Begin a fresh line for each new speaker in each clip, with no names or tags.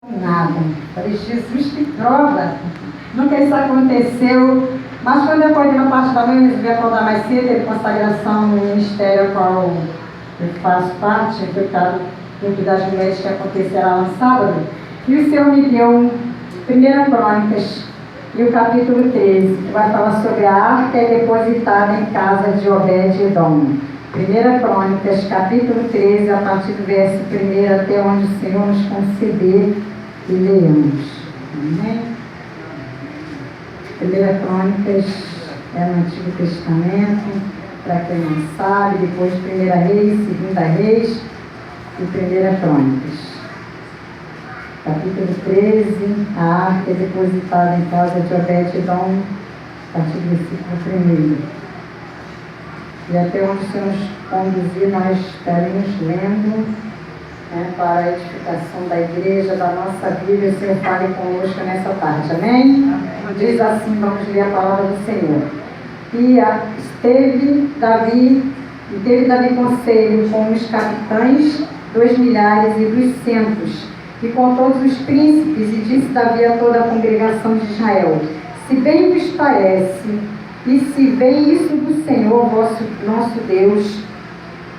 Nada. Falei, Jesus, que prova. Nunca isso aconteceu. Mas quando eu acordei na parte da manhã, eu resolvi acordar mais cedo, teve consagração no ministério ao qual eu faço parte, foi dentro das mulheres que acontecerá lá no sábado. E o Senhor me deu 1 Crônicas, e o capítulo 13, que vai falar sobre a arca depositada em casa de Obed-Edom. 1 Crônicas, capítulo 13, a partir do verso 1 até onde o Senhor nos conceder e leamos. Amém? 1 Crônicas é no Antigo Testamento, para quem não sabe, depois de 1 Reis, 2 Reis e 1 Crônicas. Capítulo 13, a arca depositada em casa de Obed-Edom, a partir do versículo 1. E até onde o Senhor nos conduzir, nós estaremos lendo, para a edificação da igreja, da nossa vida. O Senhor fale conosco nessa tarde, amém? Diz assim, vamos ler a palavra do Senhor. E teve Davi conselho com os capitães dos milhares e dos centos, e com todos os príncipes, e disse Davi a toda a congregação de Israel: se bem vos parece, e se vem isso do Senhor, nosso Deus,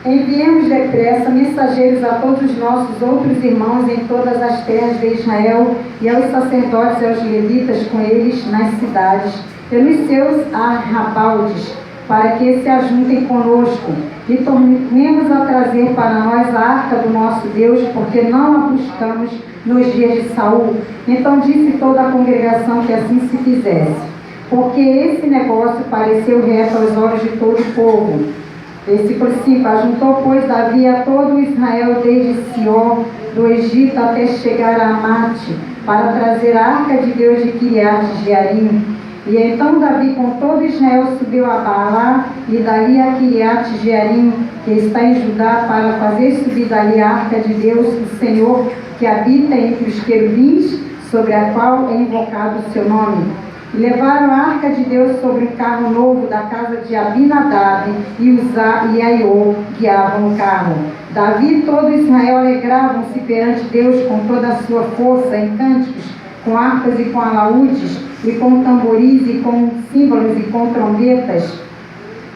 enviemos depressa mensageiros a todos os nossos outros irmãos em todas as terras de Israel, e aos sacerdotes e aos levitas com eles nas cidades, pelos seus arrabaldes, para que se ajuntem conosco, e tornemos a trazer para nós a arca do nosso Deus, porque não a buscamos nos dias de Saul. Então disse toda a congregação que assim se fizesse, porque esse negócio pareceu reto aos olhos de todo o povo. Versículo 5: ajuntou, pois, Davi a todo Israel, desde Sior, do Egito, até chegar a Amate, para trazer a arca de Deus de Quiriate-Jearim. E então Davi com todo Israel subiu a Baalá, e dali a Quiriate-Jearim, que está em Judá, para fazer subir dali a arca de Deus, o Senhor, que habita entre os querubins, sobre a qual é invocado o seu nome. E levaram a arca de Deus sobre um carro novo da casa de Abinadab, e Uzá e Aiô guiavam o carro. Davi e todo Israel alegravam-se perante Deus com toda a sua força, em cânticos, com harpas e com alaúdes, e com tamboris, e com símbolos, e com trombetas.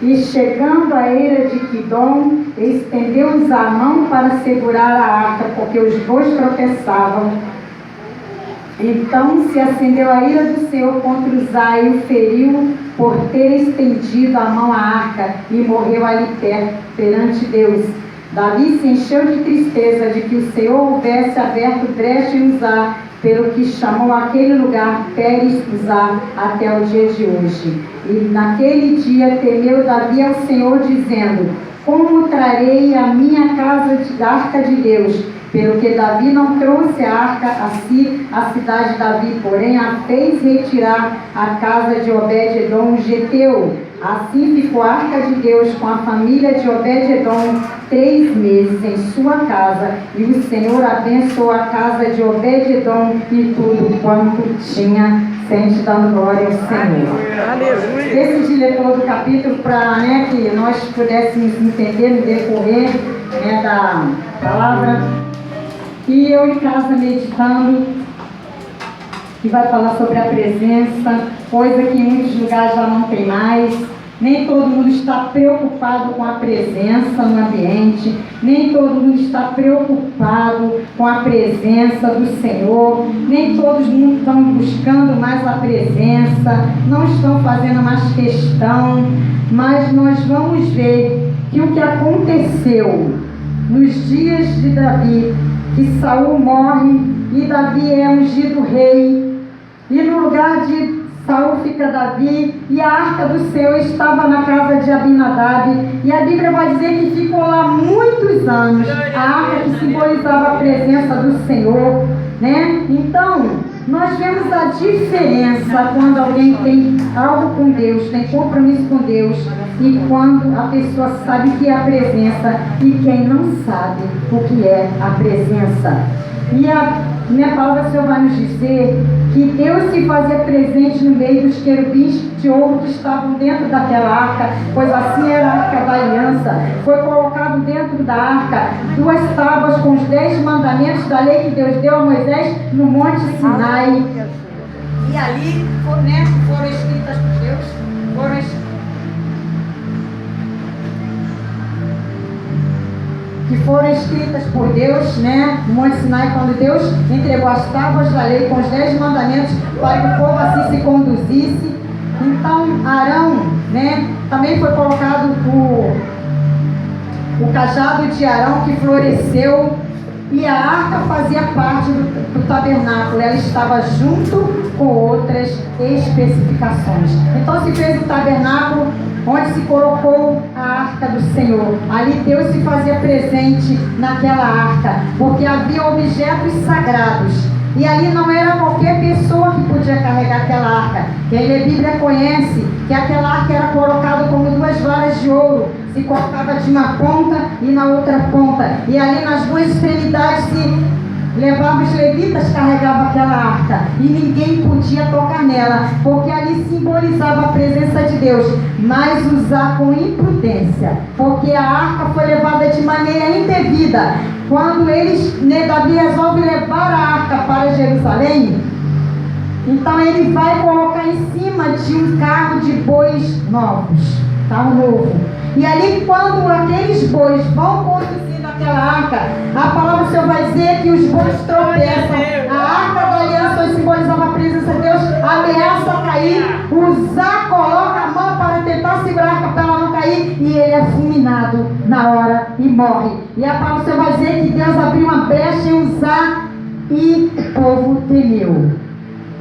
E chegando à eira de Quidom, estendeu-os a mão para segurar a arca, porque os bois tropeçavam. Então se acendeu a ira do Senhor contra Uzá, e o feriu por ter estendido a mão à arca, e morreu ali perante Deus. Davi se encheu de tristeza de que o Senhor houvesse aberto brecha em Uzá, pelo que chamou aquele lugar Pérez-Uzá até o dia de hoje. E naquele dia temeu Davi ao Senhor, dizendo: como trarei a minha casa de arca de Deus? Pelo que Davi não trouxe a arca a si, a cidade de Davi, porém a fez retirar a casa de Obed-Edom, geteu. Assim ficou a arca de Deus com a família de Obed-Edom 3 meses em sua casa, e o Senhor abençoou a casa de Obed-Edom e tudo quanto tinha. Sente dando glória ao Senhor. Aleluia. Decidi ler todo o capítulo para que nós pudéssemos entender no decorrer da palavra. E eu em casa meditando, que vai falar sobre a presença, coisa que em muitos lugares já não tem mais. Nem todo mundo está preocupado com a presença no ambiente, nem todo mundo está preocupado com a presença do Senhor, nem todos mundo estão buscando mais a presença, não estão fazendo mais questão, mas nós vamos ver que o que aconteceu nos dias de Davi, que Saul morre e Davi é ungido rei, e no lugar de Saul fica Davi, e a arca do Senhor estava na casa de Abinadab, e a Bíblia vai dizer que ficou lá muitos anos, a arca que simbolizava a presença do Senhor, Então, nós vemos a diferença quando alguém tem algo com Deus, tem compromisso com Deus, e quando a pessoa sabe o que é a presença, e quem não sabe o que é a presença. E Minha palavra, o Senhor vai nos dizer que Deus se fazia presente no meio dos querubins de ouro que estavam dentro daquela arca, pois assim era a arca da aliança. Foi colocado dentro da arca 2 tábuas com os 10 mandamentos da lei que Deus deu a Moisés no Monte Sinai. E ali foram escritas por Deus, foram escritas por Deus, no Monte Sinai, quando Deus entregou as tábuas da lei com os 10 mandamentos para que o povo assim se conduzisse. Então Arão, também foi colocado o cajado de Arão que floresceu, e a arca fazia parte do tabernáculo, ela estava junto com outras especificações. Então se fez o tabernáculo onde se colocou a arca do Senhor. Ali Deus se fazia presente naquela arca, porque havia objetos sagrados. E ali não era qualquer pessoa que podia carregar aquela arca. Quem lê Bíblia conhece que aquela arca era colocada como 2 varas de ouro. Se colocava de uma ponta e na outra ponta. E ali nas 2 extremidades se levava, os levitas carregavam aquela arca. E ninguém podia tocar nela, porque ali simbolizava a presença de Deus. Mas usar com imprudência, porque a arca foi levada de maneira indevida. Quando Davi resolve levar a arca para Jerusalém, então ele vai colocar em cima de um carro de bois novos, carro novo. E ali, quando aqueles bois vão conduzindo aquela arca, a palavra do Senhor vai dizer que os bois tropeçam. A arca da aliança simbolizava a presença de Deus, ameaça cair. Uzá coloca a mão para tentar segurar a arca para ela não cair, e ele é fulminado na hora e morre. E a palavra do Senhor vai dizer que Deus abriu uma brecha em Uzá e o povo temeu.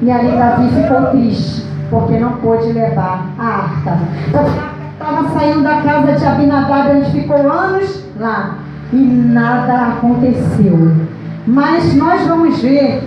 E ali Davi ficou triste, porque não pôde levar a arca. Estava saindo da casa de Abinadab, onde ficou anos lá, e nada aconteceu. Mas nós vamos ver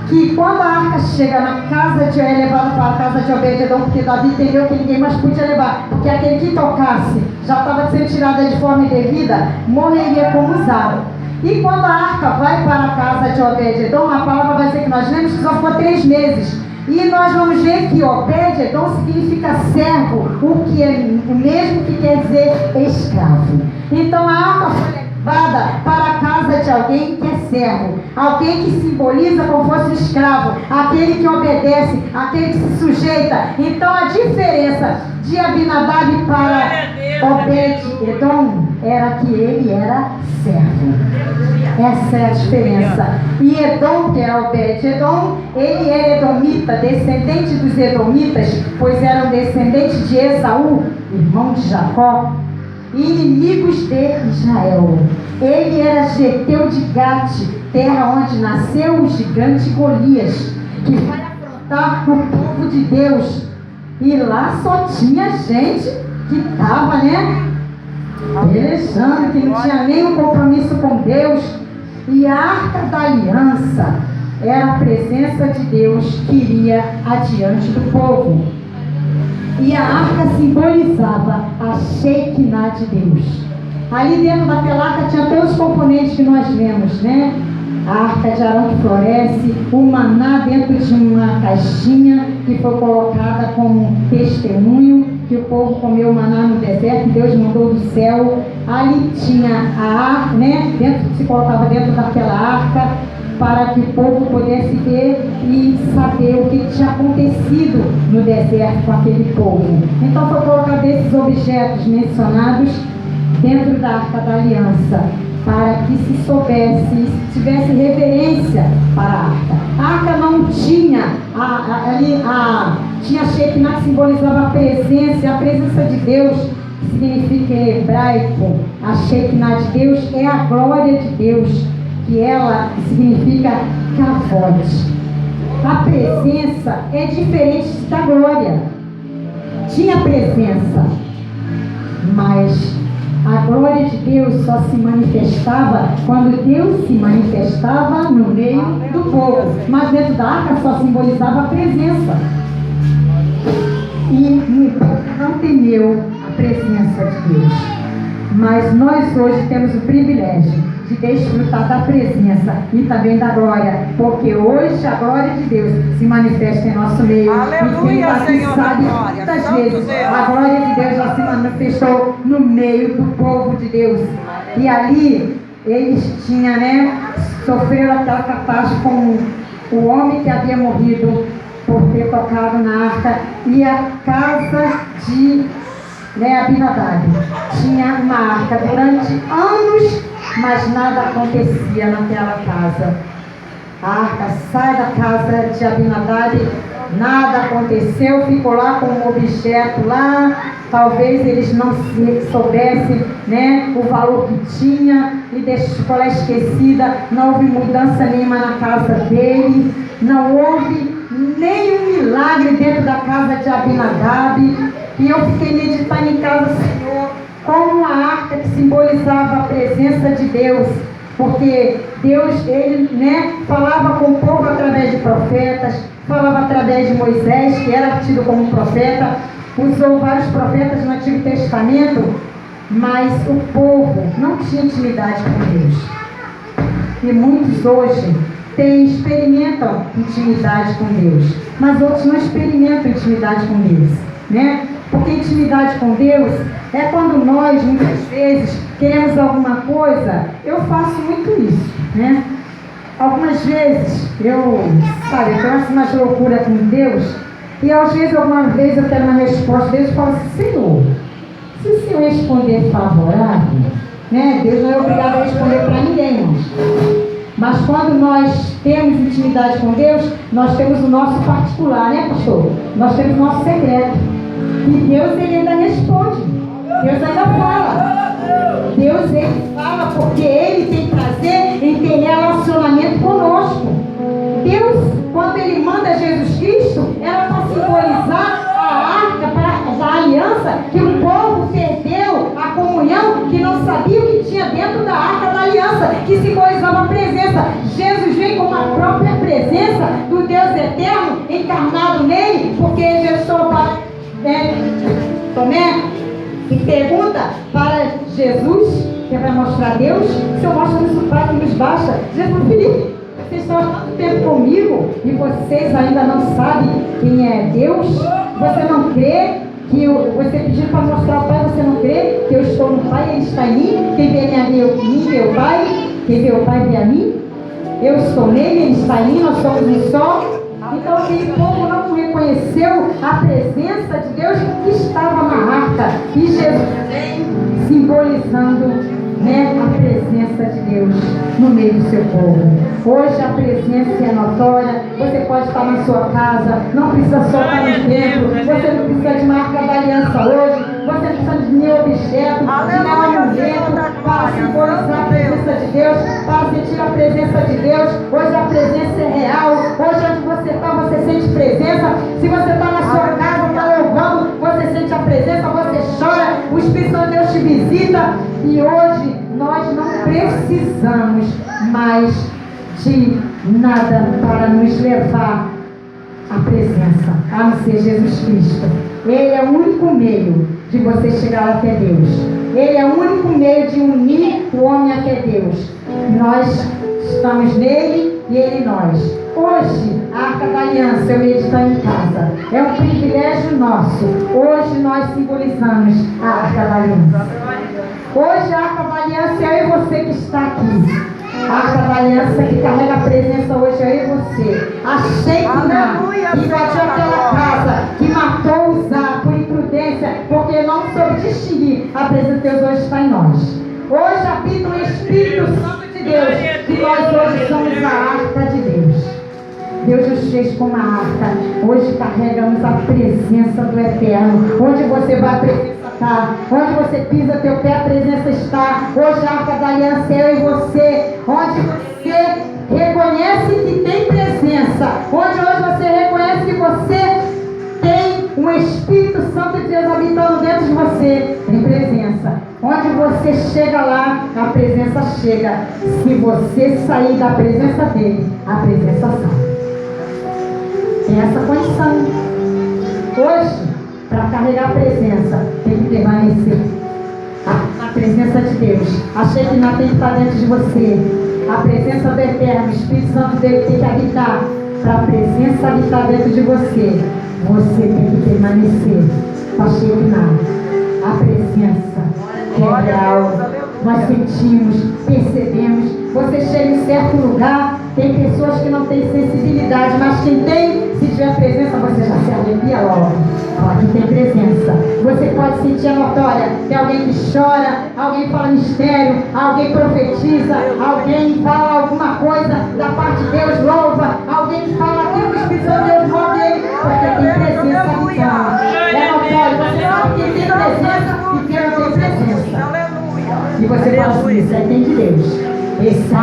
que quando a arca chega na casa de é levada para a casa de Obed-edom, porque Davi entendeu que ninguém mais podia levar, porque aquele que tocasse já estava sendo tirada de forma indevida, morreria como Uzá. E quando a arca vai para a casa de Obed-edom, a palavra vai dizer que nós lemos que só ficou 3 meses. E nós vamos ver que Obed-edom significa servo, o que é o mesmo que quer dizer escravo. Então a arca foi levada para a casa de alguém que é servo, alguém que simboliza como fosse escravo, aquele que obedece, aquele que se sujeita. Então a diferença de Abinadab para Obed-edom era que ele era servo. Essa é a diferença. E Edom, que era Obed-edom, ele era edomita, descendente dos edomitas, pois eram descendentes de Esaú, irmão de Jacó, inimigos de Israel. Ele era geteu de Gate, terra onde nasceu o gigante Golias, que vai afrontar o povo de Deus. E lá só tinha gente que estava, pelejando, que não tinha nenhum compromisso com Deus. E a arca da aliança era a presença de Deus que iria adiante do povo. E a arca simbolizava a Shekinah de Deus. Ali dentro daquela arca tinha todos os componentes que nós vemos, A arca de Arão que floresce, o maná dentro de uma caixinha que foi colocada como testemunho, que o povo comeu o maná no deserto, Deus mandou do céu. Ali tinha a arca, se colocava dentro daquela arca, para que o povo pudesse ver e saber o que tinha acontecido no deserto com aquele povo. Então foi colocado esses objetos mencionados dentro da arca da aliança, para que se soubesse, se tivesse reverência para a arca. A arca não tinha, tinha a Shekinah, que simbolizava a presença de Deus, que significa em hebraico, a Shekinah de Deus é a glória de Deus, que ela significa kavod. A presença é diferente da glória. Tinha presença, mas a glória de Deus só se manifestava quando Deus se manifestava no meio do povo. Mas dentro da arca só simbolizava a presença. E o povo não temeu a presença de Deus. Mas nós hoje temos o privilégio de desfrutar da presença e também da glória, porque hoje a glória de Deus se manifesta em nosso meio.
Aleluia,
e quem tá aqui
Senhor,
sabe
glória.
quantas
Santo
vezes
Deus.
a glória de Deus já se manifestou no meio do povo de Deus. E ali eles tinham, sofreram aquela catástrofe com o homem que havia morrido por ter tocado na arca, e a casa de Abinadab tinha uma arca durante anos, mas nada acontecia naquela casa. A arca sai da casa de Abinadab, nada aconteceu, ficou lá com um objeto lá. Talvez eles não soubessem, o valor que tinha, e ficou lá esquecida. Não houve mudança nenhuma na casa dele, não houve nenhum milagre dentro da casa de Abinadab. E eu fiquei meditando em casa, Senhor, como uma arca que simbolizava a presença de Deus. Porque Deus, ele falava com o povo através de profetas, falava através de Moisés, que era tido como profeta, usou vários profetas no Antigo Testamento, mas o povo não tinha intimidade com Deus. E muitos hoje experimentam intimidade com Deus, mas outros não experimentam intimidade com Deus, Porque intimidade com Deus é quando nós, muitas vezes, queremos alguma coisa. Eu faço muito isso, Algumas vezes, eu faço umas loucuras com Deus, e às vezes, alguma vez, eu quero uma resposta de Deus e falo assim: Senhor, se o Senhor responder favorável, Deus não é obrigado a responder para ninguém, irmãos. Mas quando nós temos intimidade com Deus, nós temos o nosso particular, pastor? Nós temos o nosso secreto. E Deus, ele ainda responde. Deus ainda fala. Deus, ele fala porque ele tem prazer em ter relacionamento conosco. Deus, quando ele manda Jesus Cristo, era para simbolizar a arca da aliança, que o povo perdeu a comunhão, que não sabia o que tinha dentro da arca da aliança, que simbolizava a presença. Jesus vem com a própria presença do Deus eterno encarnado nele, porque Jesus falou para Tomé, que pergunta para Jesus, que é para mostrar Deus: se eu mostro isso o Pai que nos basta. Jesus falou: Filipe, vocês estão há tanto tempo comigo e vocês ainda não sabem quem é Deus? Você não crê que você pediu para mostrar ao Pai? Você não crê que eu estou no Pai e Ele está em mim? Quem vê a mim vê o Pai, quem vê o Pai vê a mim. Eu estou nele, Ele está em mim, nós somos um só. Então aquele povo não reconheceu a presença de Deus que estava na arca. E Jesus vem simbolizando a presença de Deus no meio do seu povo. Hoje a presença é notória. Você pode estar na sua casa, não precisa só estar no templo. Você não precisa de uma arca da aliança hoje. Você não precisa de nenhum objeto, de nenhum amuleto para simbolizar a presença de Deus, para sentir a presença de Deus. Hoje a presença é real. Hoje onde você está, você sente presença. Se você está na sua casa, está louvando, você sente a presença, você chora, o Espírito Santo de Deus te visita. E hoje nós não precisamos mais de nada para nos levar à presença, a não ser Jesus Cristo. Ele é o único meio de você chegar até Deus. Ele é o único meio de unir o homem até Deus. Nós estamos nele e ele em nós. Hoje, a Arca da Aliança, eu meditando em casa, é um privilégio nosso. Hoje nós simbolizamos a Arca da Aliança. Hoje a Arca da Aliança é eu e você que está aqui. A Arca da Aliança que carrega a presença hoje é eu e você. A Shekinah, que invadiu aquela casa, que matou Uzá por imprudência, porque não soube distinguir. A presença de Deus hoje está em nós. Hoje habita o Espírito Santo de Deus, que nós hoje somos a Arca de Deus. Deus nos fez como uma arca. Hoje carregamos a presença do Eterno. Onde você vai, a presença está. Onde você pisa teu pé, a presença está. Hoje a Arca da Aliança é eu e você. Onde você reconhece que tem presença. Onde hoje você reconhece que você tem um Espírito Santo de Deus habitando dentro de você. Tem presença. Onde você chega lá, a presença chega. Se você sair da presença dele, a presença sai. Tem essa condição. Hoje, para carregar a presença, tem que permanecer na Presença de Deus. A Shekinah tem que estar dentro de você. A presença do Eterno, o Espírito Santo dele tem que habitar. Para a presença habitar dentro de você, você tem que permanecer com a Shekinah. A presença que é real. Nós sentimos, percebemos. Você chega em certo lugar, tem pessoas que não têm sensibilidade, mas quem tem, se tiver presença, você já se arrepia logo. Aqui tem presença. Você pode sentir a notória. Tem alguém que chora, alguém fala mistério, alguém profetiza, alguém fala alguma coisa da parte de Deus, louva, alguém fala aquilo que o Espírito Santo de Deus move ele, porque tem presença habitando. É notório, você sabe que tem presença e quem não tem presença. E você fala assim, isso aí tem de Deus. Esse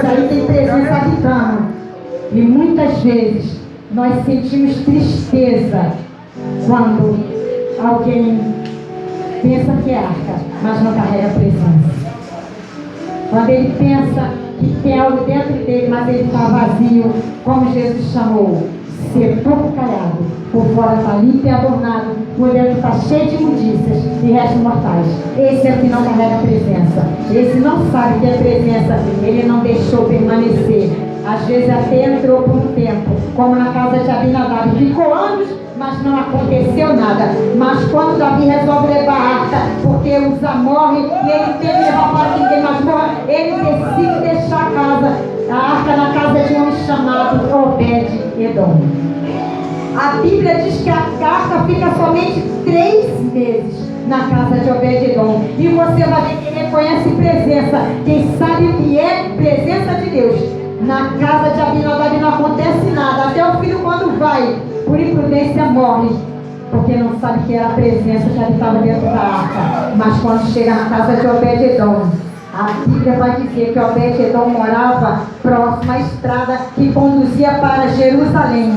aí tem presença habitando. E muitas vezes nós sentimos tristeza quando alguém pensa que é arca, mas não carrega presença. Quando ele pensa que tem algo dentro dele, mas ele está vazio, como Jesus chamou, sepulcro caiado, por fora está limpo e adornado, por dentro está cheio de imundícias e restos mortais. Esse é o que não carrega presença. Esse não sabe que é presença, ele não deixou permanecer. Às vezes até entrou por um tempo, como na casa de Abinadab, ficou anos, mas não aconteceu nada. Mas quando Davi resolve levar a arca, porque Uza morre e ele tem que levar para que ninguém mais morra, ele decide deixar a arca na casa de um homem chamado Obed-Edom. A Bíblia diz que a arca fica somente 3 meses na casa de Obed-Edom. E você vai ver que ele reconhece presença. Quem sabe o que é presença de Deus. Na casa de Abinadab não acontece nada. Até o filho, quando vai, por imprudência, morre. Porque não sabe que era a presença que habitava dentro da arca. Mas quando chega na casa de Obed-Edom, a Bíblia vai dizer que Obed-Edom morava próximo à estrada que conduzia para Jerusalém.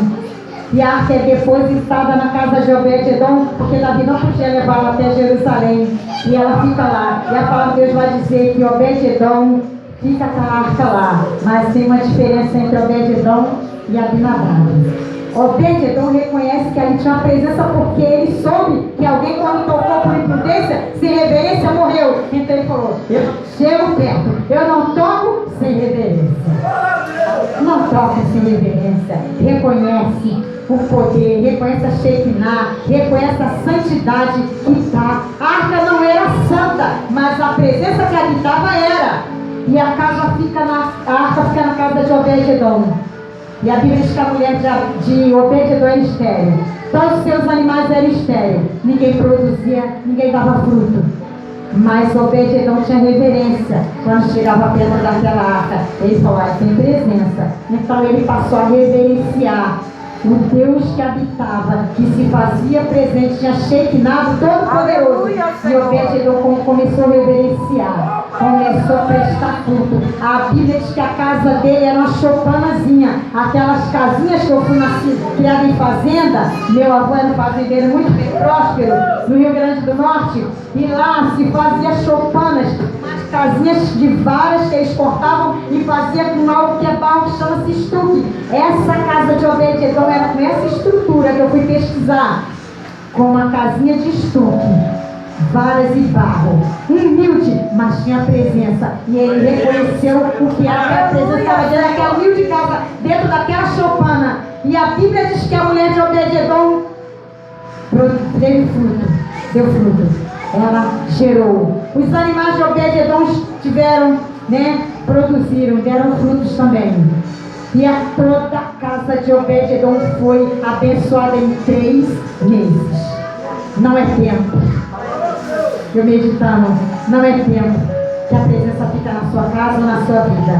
E a arca é depositada na casa de Obed-Edom, porque Davi não podia levá-la até Jerusalém. E ela fica lá. E a palavra de Deus vai dizer que Obed-Edom fica com a arca lá. Mas tem uma diferença entre Obed-Edom e Abinadab. Obed-Edom reconhece que ali tinha uma presença, porque ele soube que alguém, quando tocou por imprudência, sem reverência, morreu. Então ele falou, eu chego perto, eu não toco sem reverência. Não toca sem reverência. Reconhece o poder, reconhece a Shekinah, reconhece a santidade que está. A arca não era santa, mas a presença que habitava era. E a arca fica na casa de Obed-Edom. E a Bíblia diz que a mulher de Obed-Edom era estéril. Todos os seus animais eram estéreis. Ninguém produzia, ninguém dava fruto. Mas Obed-Edom tinha reverência. Quando chegava perto daquela arca, ele falou, tem presença. Então ele passou a reverenciar o Deus que habitava, que se fazia presente, tinha Shekinah Todo-Poderoso. E Obed-Edom começou a reverenciar, começou a prestar culto. A Bíblia diz que a casa dele era uma choupanazinha, aquelas casinhas que eu fui criada em fazenda. Meu avô era um fazendeiro muito bem próspero no Rio Grande do Norte, e lá se fazia choupanas, casinhas de varas que eles cortavam e fazia com algo que é barro, chama-se estuque. Essa casa de Obed-Edom era com essa estrutura que eu fui pesquisar, com uma casinha de estuque, varas e barro, humilde, mas tinha presença. E ele reconheceu o que era a presença, estava dentro daquela humilde casa, dentro daquela choupana. E a Bíblia diz que a mulher de Obed-Edom teve fruto, deu fruto. Ela gerou. Os animais de Obed-Edom tiveram, produziram, deram frutos também. E toda a casa de Obed-Edom foi abençoada em 3 meses. Não é tempo. Eu meditando, não é tempo que a presença fica na sua casa ou na sua vida.